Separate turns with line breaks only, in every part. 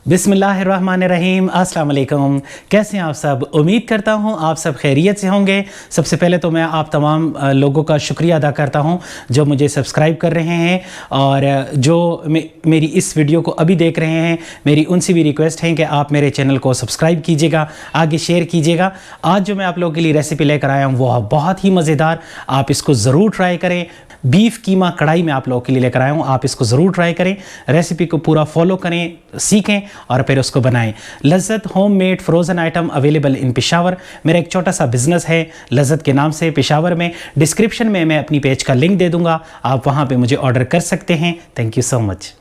बिस्मिल्लाहिर्रहमानिर्रहीम, अस्सलाम वालेकुम। कैसे हैं आप सब? उम्मीद करता हूं आप सब खैरियत से होंगे। सबसे पहले तो मैं आप तमाम लोगों का शुक्रिया अदा करता हूं जो मुझे सब्सक्राइब कर रहे हैं और जो मेरी इस वीडियो को अभी देख रहे हैं। मेरी उनसे भी रिक्वेस्ट है कि आप मेरे चैनल को सब्सक्राइब कीजिएगा, आगे शेयर कीजिएगा। आज जो मैं आप लोगों के लिए रेसिपी लेकर आया हूँ वो बहुत ही मज़ेदार, आप इसको ज़रूर ट्राई करें। बीफ कीमा कढ़ाई में आप लोगों के लिए लेकर आया हूँ, आप इसको ज़रूर ट्राई करें। रेसिपी को पूरा फॉलो करें, सीखें और फिर उसको बनाएं। Lazzat homemade frozen item available in Peshawar. मेरा एक छोटा सा बिजनेस है लज़्ज़त के नाम से पेशावर में। डिस्क्रिप्शन में मैं अपनी पेज का लिंक दे दूंगा, आप वहाँ पे मुझे ऑर्डर कर सकते हैं। Thank you so much.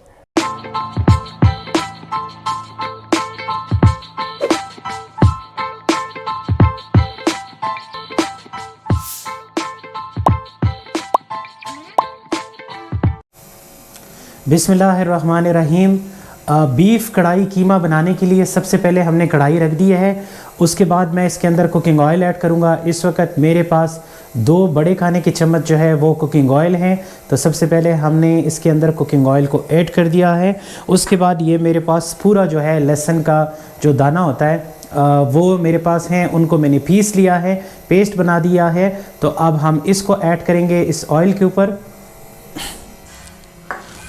बिस्मिल्लाहिर्रहमानिर्रहीम। बीफ कढ़ाई कीमा बनाने के लिए सबसे पहले हमने कढ़ाई रख दी है। उसके बाद मैं इसके अंदर कुकिंग ऑयल ऐड करूंगा। इस वक्त मेरे पास 2 बड़े खाने के चम्मच जो है वो कुकिंग ऑयल हैं। तो सबसे पहले हमने इसके अंदर कुकिंग ऑयल को ऐड कर दिया है। उसके बाद ये मेरे पास पूरा जो है लहसुन का जो दाना होता है वो मेरे पास हैं, उनको मैंने पीस लिया है, पेस्ट बना दिया है। तो अब हम इसको ऐड करेंगे इस ऑयल के ऊपर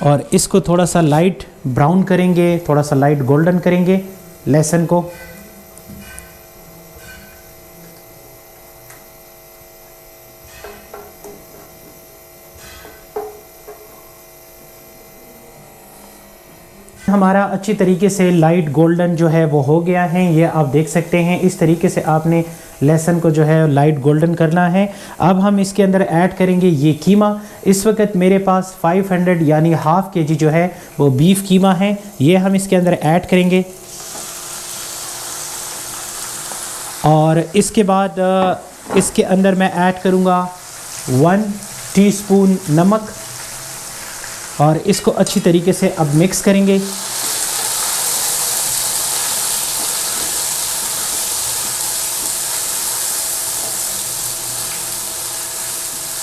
और इसको थोड़ा सा लाइट ब्राउन करेंगे, थोड़ा सा लाइट गोल्डन करेंगे लहसुन को। हमारा अच्छी तरीके से लाइट गोल्डन जो है वो हो गया है, ये आप देख सकते हैं। इस तरीके से आपने लहसुन को जो है लाइट गोल्डन करना है। अब हम इसके अंदर ऐड करेंगे ये कीमा। इस वक्त मेरे पास 500 यानी हाफ़ केजी जो है वो बीफ कीमा है, ये हम इसके अंदर ऐड करेंगे। और इसके बाद इसके अंदर मैं ऐड करूँगा 1 टीस्पून नमक और इसको अच्छी तरीके से अब मिक्स करेंगे।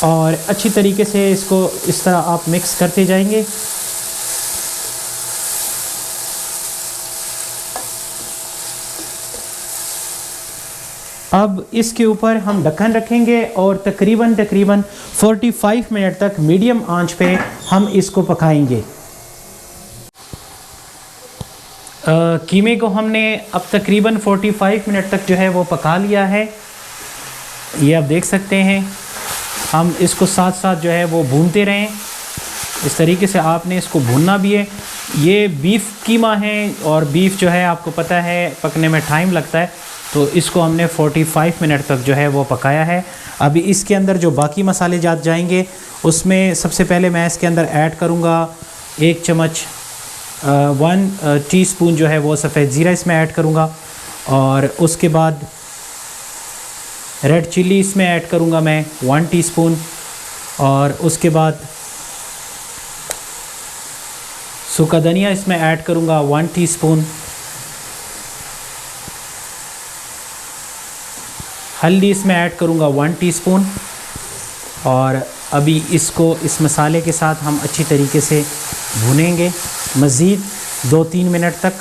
और अच्छी तरीके से इसको इस तरह आप मिक्स करते जाएंगे। अब इसके ऊपर हम ढक्कन रखेंगे और तकरीबन 45 मिनट तक मीडियम आंच पे हम इसको पकाएंगे। कीमे को हमने अब तकरीबन 45 मिनट तक जो है वो पका लिया है, ये आप देख सकते हैं। हम इसको साथ साथ जो है वो भूनते रहें, इस तरीके से आपने इसको भूनना भी है। ये बीफ कीमा है और बीफ जो है आपको पता है पकने में टाइम लगता है, तो इसको हमने 45 मिनट तक जो है वो पकाया है। अभी इसके अंदर जो बाकी मसाले जाएंगे उसमें सबसे पहले मैं इसके अंदर ऐड करूँगा 1 चम्मच 1 टीस्पून जो है वो सफ़ेद ज़ीरा इसमें ऐड करूँगा। और उसके बाद रेड चिल्ली इसमें ऐड करूँगा मैं 1 टीस्पून। और उसके बाद सूखा धनिया इसमें ऐड करूँगा 1 टीस्पून। हल्दी इसमें ऐड करूँगा 1 टीस्पून। और अभी इसको इस मसाले के साथ हम अच्छी तरीके से भूनेंगे मज़ीद 2-3 मिनट तक।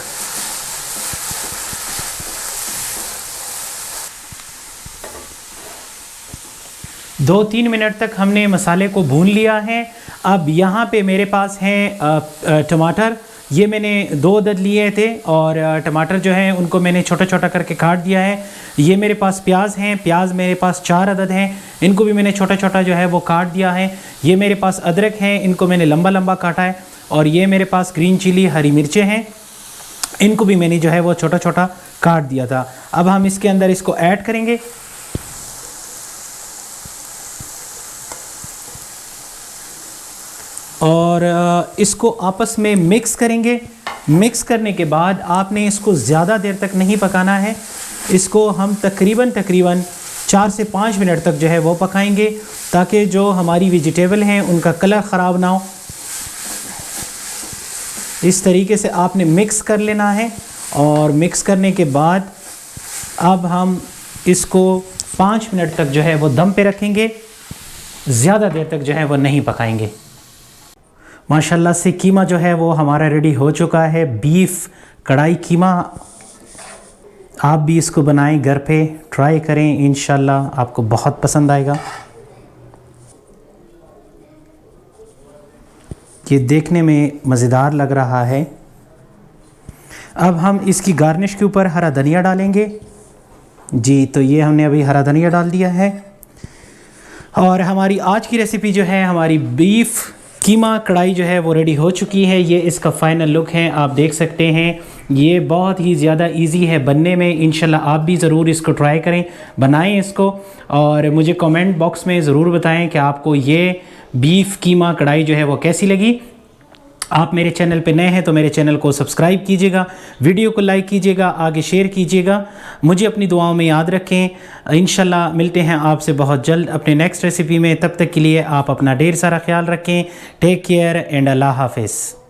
दो 3 मिनट तक हमने मसाले को भून लिया है। अब यहाँ पे मेरे पास हैं टमाटर, ये मैंने 2 अदद लिए थे और टमाटर जो हैं उनको मैंने छोटा छोटा करके काट दिया है। ये मेरे पास प्याज हैं, प्याज मेरे पास 4 अदद हैं, इनको भी मैंने छोटा छोटा जो है वो काट दिया है। ये मेरे पास अदरक हैं, इनको मैंने लंबा लंबा काटा है। और ये मेरे पास ग्रीन चिली हरी मिर्चें हैं, इनको भी मैंने जो है वो छोटा छोटा काट दिया था। अब हम इसके अंदर इसको ऐड करेंगे और इसको आपस में मिक्स करेंगे। मिक्स करने के बाद आपने इसको ज़्यादा देर तक नहीं पकाना है, इसको हम तकरीबन 4 से 5 मिनट तक जो है वो पकाएंगे ताकि जो हमारी वेजिटेबल हैं उनका कलर ख़राब ना हो। इस तरीके से आपने मिक्स कर लेना है। और मिक्स करने के बाद अब हम इसको 5 मिनट तक जो है वो दम पे रखेंगे, ज़्यादा देर तक जो है वो नहीं पकाएंगे। माशाल्लाह से कीमा जो है वो हमारा रेडी हो चुका है। बीफ कढ़ाई कीमा आप भी इसको बनाएं, घर पे ट्राई करें, इंशाल्लाह आपको बहुत पसंद आएगा। ये देखने में मज़ेदार लग रहा है। अब हम इसकी गार्निश के ऊपर हरा धनिया डालेंगे जी। तो ये हमने अभी हरा धनिया डाल दिया है। और हमारी आज की रेसिपी जो है, हमारी बीफ कीमा कढ़ाई जो है वो रेडी हो चुकी है। ये इसका फ़ाइनल लुक है, आप देख सकते हैं। ये बहुत ही ज़्यादा इजी है बनने में। इंशाल्लाह आप भी ज़रूर इसको ट्राई करें, बनाएं इसको, और मुझे कमेंट बॉक्स में ज़रूर बताएं कि आपको ये बीफ कीमा कढ़ाई जो है वो कैसी लगी। आप मेरे चैनल पे नए हैं तो मेरे चैनल को सब्सक्राइब कीजिएगा, वीडियो को लाइक कीजिएगा, आगे शेयर कीजिएगा। मुझे अपनी दुआओं में याद रखें। इंशाल्लाह मिलते हैं आपसे बहुत जल्द अपने नेक्स्ट रेसिपी में। तब तक के लिए आप अपना ढेर सारा ख्याल रखें। टेक केयर एंड अल्लाह हाफिज़।